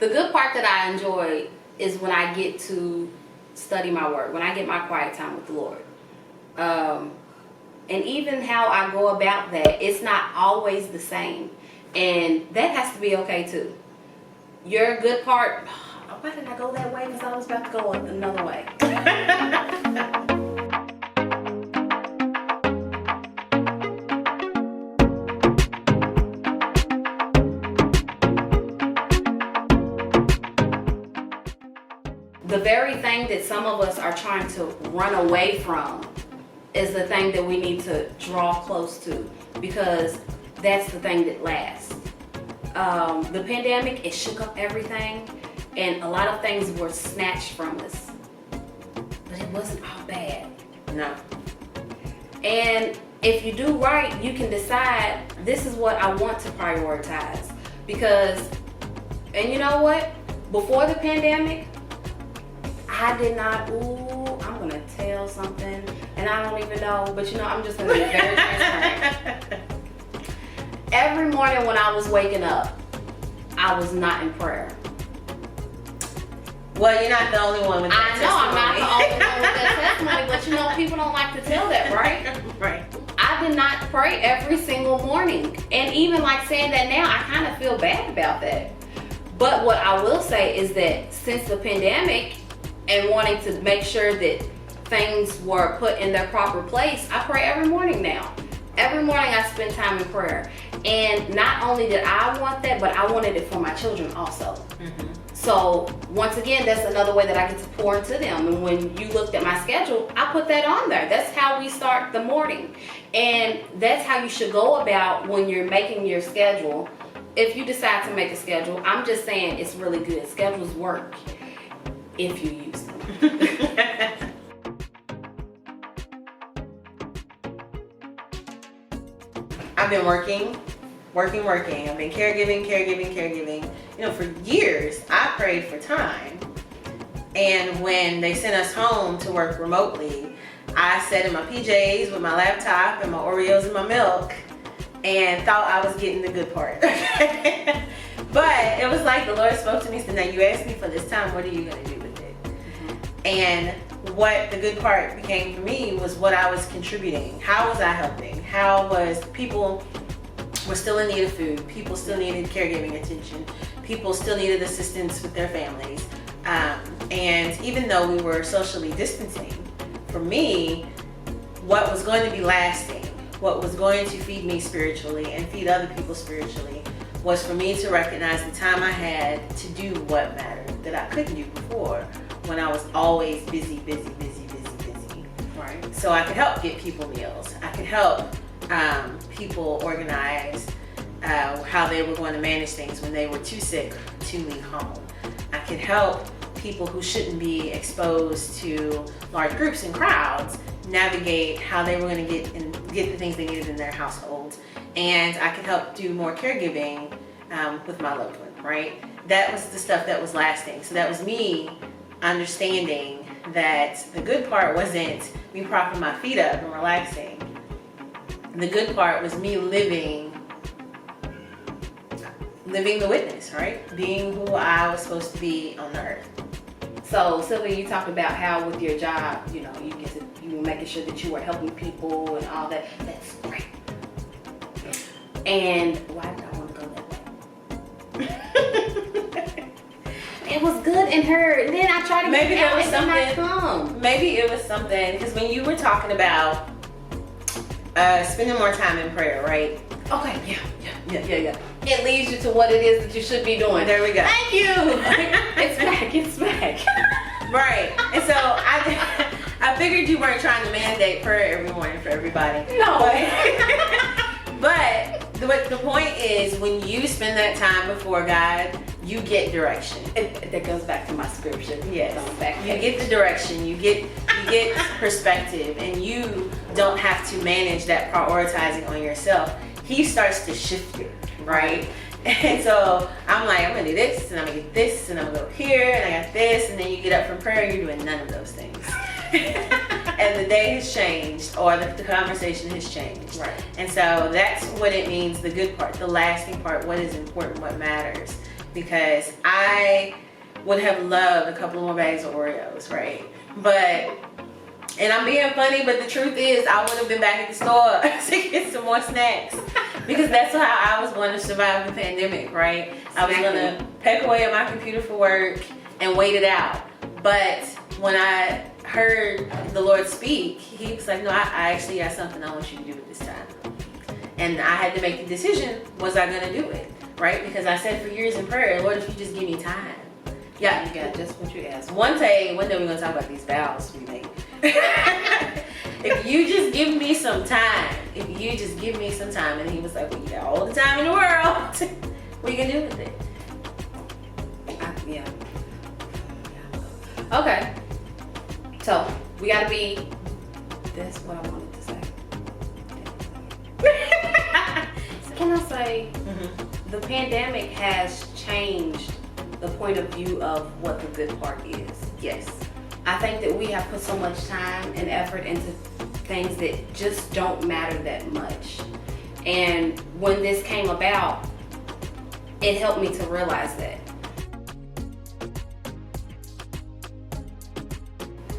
The good part that I enjoy is when I get to study my word, when I get my quiet time with the Lord. And even how I go about that, it's not always the same. And that has to be okay too. Your good part, why did I go that way? Because I was about to go another way. The very thing that some of us are trying to run away from is the thing that we need to draw close to, because that's the thing that lasts. The pandemic, it shook up everything, and a lot of things were snatched from us. But it wasn't all bad. No. And if you do right, you can decide, this is what I want to prioritize. Because, and you know what? Before the pandemic, I did not, I'm going to tell something, and I don't even know, but I'm just going to be very transparent. Every morning when I was waking up, I was not in prayer. Well, you're not the only one with that testimony. I'm not the only one with that testimony, but people don't like to tell that, right? Right. I did not pray every single morning. And even like saying that now, I kind of feel bad about that. But what I will say is that since the pandemic, and wanting to make sure that things were put in their proper place, I pray every morning now. Every morning I spend time in prayer. And not only did I want that, but I wanted it for my children also. Mm-hmm. So once again, that's another way that I get to pour into them. And when you looked at my schedule, I put that on there. That's how we start the morning. And that's how you should go about when you're making your schedule. If you decide to make a schedule, I'm just saying it's really good. Schedules work if you use them. I've been working. I've been caregiving. For years, I prayed for time. And when they sent us home to work remotely, I sat in my PJs with my laptop and my Oreos and my milk and thought I was getting the good part. But it was like the Lord spoke to me and said, now you asked me for this time, what are you going to do with it? Mm-hmm. And what the good part became for me was what I was contributing. How was I helping? How was people were still in need of food. People still needed caregiving attention. People still needed assistance with their families. And even though we were socially distancing, for me, what was going to be lasting, what was going to feed me spiritually and feed other people spiritually, was for me to recognize the time I had to do what mattered that I couldn't do before when I was always busy. Right. So I could help get people meals. I could help people organize how they were going to manage things when they were too sick to leave home. I could help people who shouldn't be exposed to large groups and crowds navigate how they were going to get the things they needed in their households. And I could help do more caregiving with my loved one, right? That was the stuff that was lasting. So that was me understanding that the good part wasn't me propping my feet up and relaxing. The good part was me living the witness, right? Being who I was supposed to be on the earth. So Sylvia, you talked about how with your job, you were making sure that you were helping people and all that. That's great. And why did I want to go that way? It was good in her, and then I tried to maybe get there was something. Maybe it was something, because when you were talking about spending more time in prayer, right? Okay, yeah. It leads you to what it is that you should be doing. There we go. Thank you. It's back. Right. And so I figured you weren't trying to mandate prayer every morning for everybody. No. But the point is, when you spend that time before God, you get direction. That goes back to my scripture. Yes. You get the direction, you get perspective, and you don't have to manage that prioritizing on yourself. He starts to shift you, right? And so I'm like, I'm gonna do this, and I'm gonna get this, and I'm gonna go here, and I got this, and then you get up from prayer and you're doing none of those things. And the day has changed, or the conversation has changed. Right. And so that's what it means, the good part, the lasting part, what is important, what matters. because I would have loved a couple more bags of Oreos, right? But, and I'm being funny, but the truth is I would have been back at the store to get some more snacks, because that's how I was going to survive the pandemic, right? I was going to peck away at my computer for work and wait it out. But when I heard the Lord speak, he was like, no, I actually got something I want you to do at this time. And I had to make the decision, was I going to do it, right? Because I said for years in prayer, Lord, if you just give me time. Yeah, You got just what you asked. one day we're going to talk about these vows we make. If you just give me some time, and he was like, well, you got all the time in the world. What are you going to do with it? Yeah. Okay. So we gotta be. That's what I wanted to say. Can I say the pandemic has changed the point of view of what the good part is? Yes. I think that we have put so much time and effort into things that just don't matter that much. And when this came about, it helped me to realize that.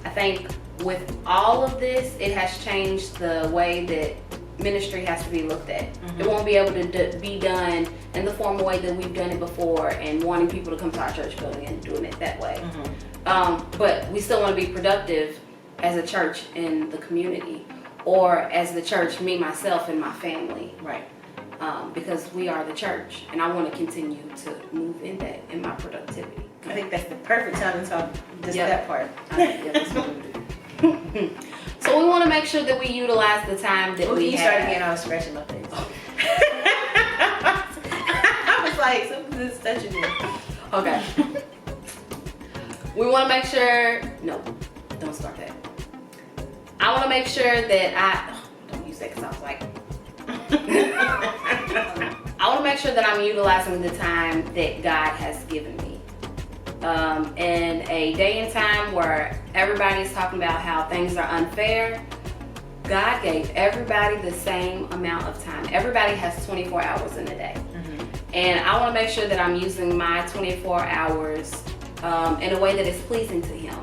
I think with all of this, it has changed the way that ministry has to be looked at. It won't be able to be done in the formal way that we've done it before, and wanting people to come to our church building and doing it that way. But we still want to be productive as a church in the community, or as the church, me, myself, and my family. Right. Because we are the church, and I want to continue to move in that, in my productivity. I think that's the perfect time to talk just that part. That's what we do. So we want to make sure that we utilize the time that we You have. started getting all scratching my face. I was like, something's touching me. Okay. We want to make sure. No, don't start that. I want to make sure that don't use that because I was like. I want to make sure that I'm utilizing the time that God has given me. In a day and time where everybody's talking about how things are unfair, God gave everybody the same amount of time. Everybody has 24 hours in a day. And I want to make sure that I'm using my 24 hours in a way that is pleasing to Him.